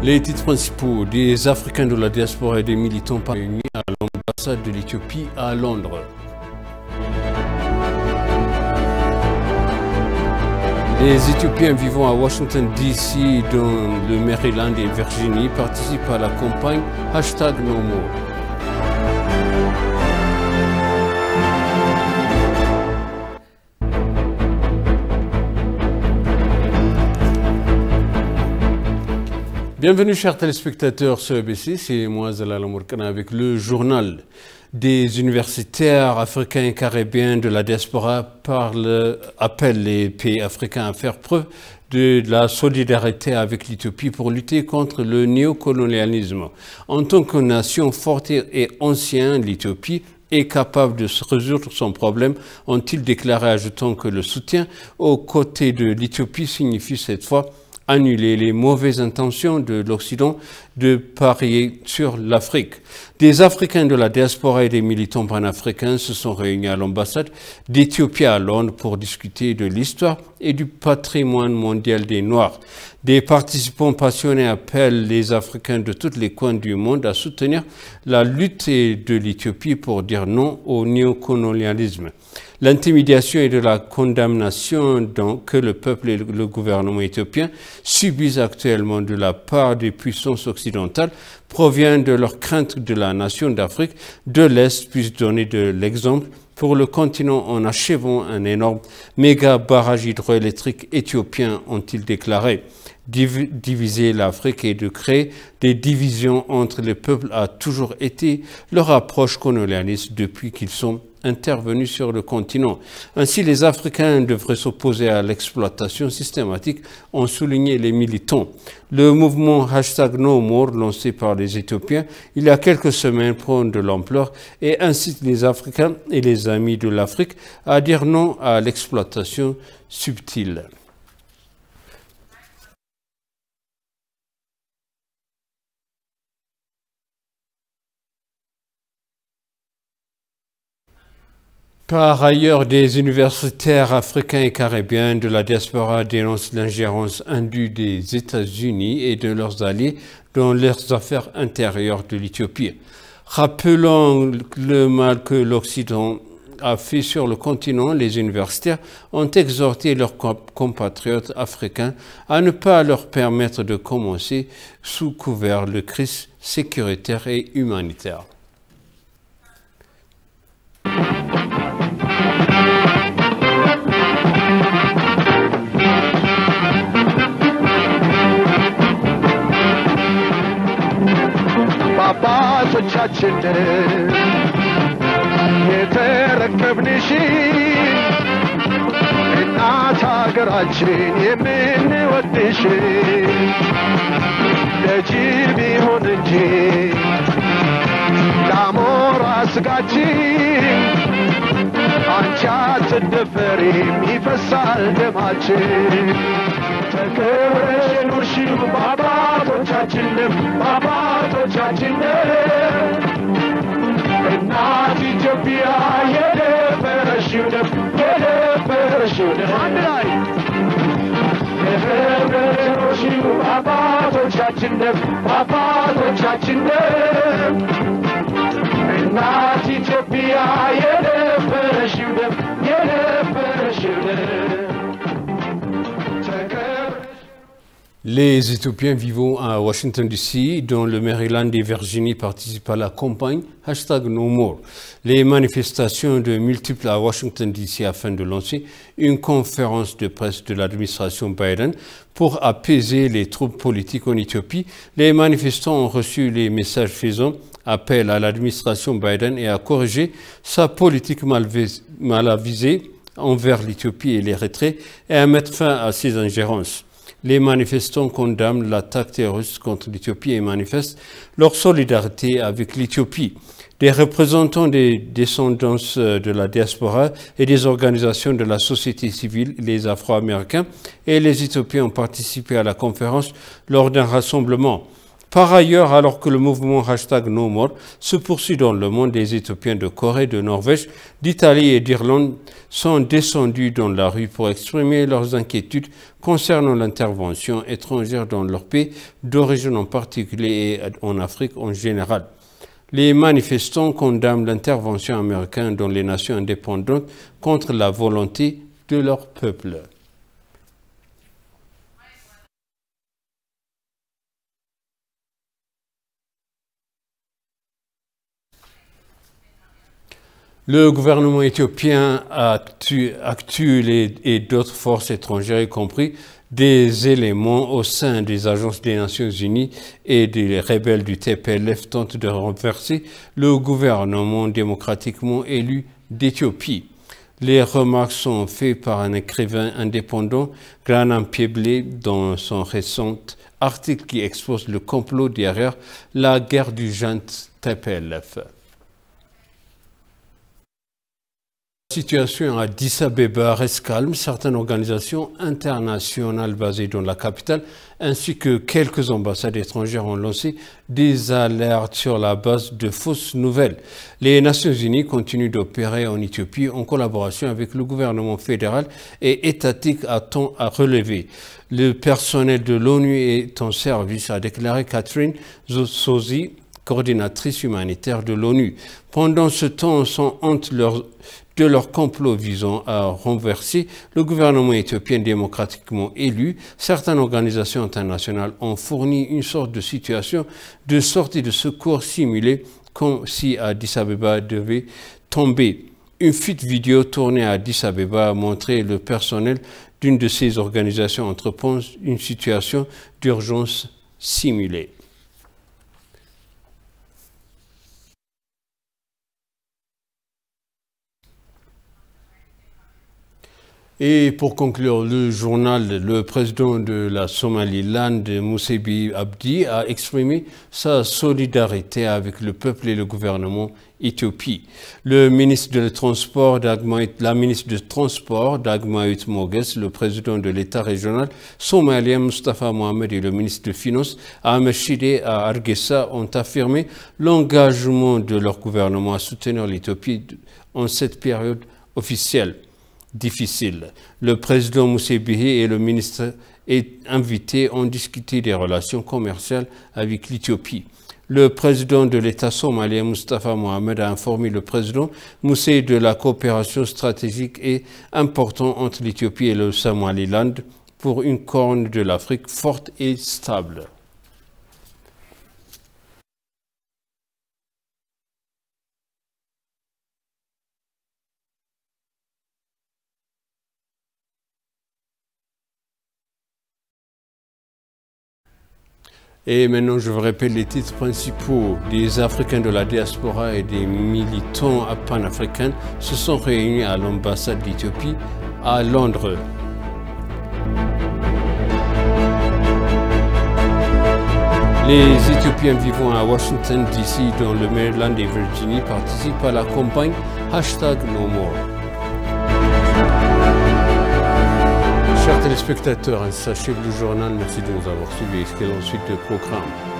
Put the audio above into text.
Les titres principaux des Africains de la diaspora et des militants réunis à l'ambassade de l'Éthiopie à Londres. Les Éthiopiens vivant à Washington DC, dans le Maryland et Virginie, participent à la campagne #NoMore. Bienvenue chers téléspectateurs sur EBC, c'est moi Zalal Amourkana avec le journal des universitaires africains et caribéens de la diaspora appellent les pays africains à faire preuve de la solidarité avec l'Éthiopie pour lutter contre le néocolonialisme. En tant que nation forte et ancienne, l'Éthiopie est capable de résoudre son problème, ont-ils déclaré, ajoutant que le soutien aux côtés de l'Éthiopie signifie cette fois annuler les mauvaises intentions de l'Occident de parier sur l'Afrique. Des Africains de la diaspora et des militants panafricains se sont réunis à l'ambassade d'Éthiopie à Londres pour discuter de l'histoire et du patrimoine mondial des Noirs. Des participants passionnés appellent les Africains de tous les coins du monde à soutenir la lutte de l'Éthiopie pour dire non au néocolonialisme. L'intimidation et de la condamnation que le peuple et le gouvernement éthiopien subissent actuellement de la part des puissances occidentales provient de leur crainte de la nation d'Afrique de l'Est puisse donner de l'exemple pour le continent en achevant un énorme méga barrage hydroélectrique éthiopien, ont-ils déclaré. Diviser l'Afrique et de créer des divisions entre les peuples a toujours été leur approche colonialiste depuis qu'ils sont intervenus sur le continent. Ainsi, les Africains devraient s'opposer à l'exploitation systématique, ont souligné les militants. Le mouvement #NoMore lancé par les Éthiopiens il y a quelques semaines prend de l'ampleur et incite les Africains et les amis de l'Afrique à dire non à l'exploitation subtile. Par ailleurs, des universitaires africains et caribéens de la diaspora dénoncent l'ingérence indue des États-Unis et de leurs alliés dans leurs affaires intérieures de l'Éthiopie. Rappelant le mal que l'Occident a fait sur le continent, les universitaires ont exhorté leurs compatriotes africains à ne pas leur permettre de commencer sous couvert de crise sécuritaire et humanitaire. አባቶቻችን የተረከብንሽ እናት ሀገራችን የምንወድሽ ለጅብ ይሁን እንጂ ለአሞራ ስጋችን አንቺ አትደፈሪም ይፈሳል ደማችን ተከብረሽ ኑርሽው በአባቶቻችን በአባቶቻችን እናት ኢትዮጵያ የደፈረሽው ደም አንድ ላይ ተከብረሽ ኑርሽው በአባቶቻችን በአባቶቻችን እናት ኢትዮጵያ የደፈረሽው ደም Les Éthiopiens vivant à Washington DC, dans le Maryland et Virginie, participent à la campagne #NoMore. Les manifestations de multiples à Washington DC afin de lancer une conférence de presse de l'administration Biden pour apaiser les troubles politiques en Éthiopie. Les manifestants ont reçu les messages faisant appel à l'administration Biden et à corriger sa politique mal avisée envers l'Éthiopie et l'Érythrée et à mettre fin à ses ingérences. Les manifestants condamnent l'attaque terroriste contre l'Éthiopie et manifestent leur solidarité avec l'Éthiopie. Des représentants des descendants de la diaspora et des organisations de la société civile, les Afro-Américains et les Éthiopiens ont participé à la conférence lors d'un rassemblement. Par ailleurs, alors que le mouvement #NoMore se poursuit dans le monde, des Éthiopiens de Corée, de Norvège, d'Italie et d'Irlande sont descendus dans la rue pour exprimer leurs inquiétudes concernant l'intervention étrangère dans leur pays d'origine en particulier et en Afrique en général. Les manifestants condamnent l'intervention américaine dans les nations indépendantes contre la volonté de leur peuple. Le gouvernement éthiopien actuel et d'autres forces étrangères, y compris des éléments au sein des agences des Nations Unies et des rebelles du TPLF, tentent de renverser le gouvernement démocratiquement élu d'Éthiopie. Les remarques sont faites par un écrivain indépendant, Granam Pieble, dans son récent article qui expose le complot derrière la guerre du junte TPLF. La situation à Addis Abeba reste calme. Certaines organisations internationales basées dans la capitale ainsi que quelques ambassades étrangères ont lancé des alertes sur la base de fausses nouvelles. Les Nations Unies continuent d'opérer en Éthiopie en collaboration avec le gouvernement fédéral et étatique à temps à relever. Le personnel de l'ONU est en service, a déclaré Catherine Zosozi, coordinatrice humanitaire de l'ONU. Pendant ce temps, sans honte de leur complot visant à renverser le gouvernement éthiopien démocratiquement élu, certaines organisations internationales ont fourni une sorte de situation de sortie de secours simulée comme si Addis Abeba devait tomber. Une fuite vidéo tournée à Addis Abeba a montré le personnel d'une de ces organisations entreprendre une situation d'urgence simulée. Et pour conclure le journal, le président de la Somaliland, Moussa Bihi Abdi, a exprimé sa solidarité avec le peuple et le gouvernement éthiopien. La ministre de Transport Dagmawit Moges, le président de l'État régional somalien Mustafa Mohamed et le ministre des Finances Ahmed Shide à Hargeisa ont affirmé l'engagement de leur gouvernement à soutenir l'Éthiopie en cette période officielle difficile. Le président Moussa Bihi et le ministre invité ont discuté des relations commerciales avec l'Éthiopie. Le président de l'État somalien Mustafa Mohamed a informé le président Moussa de la coopération stratégique et importante entre l'Éthiopie et le Somaliland pour une corne de l'Afrique forte et stable. Et maintenant, je vous répète les titres principaux. Des Africains de la diaspora et des militants panafricains se sont réunis à l'ambassade d'Éthiopie à Londres. Les Éthiopiens vivant à Washington DC, dans le Maryland et Virginie, participent à la campagne #NoMore. Chers téléspectateurs, sachez le journal, merci de nous avoir suivis. Excellente suite de programme.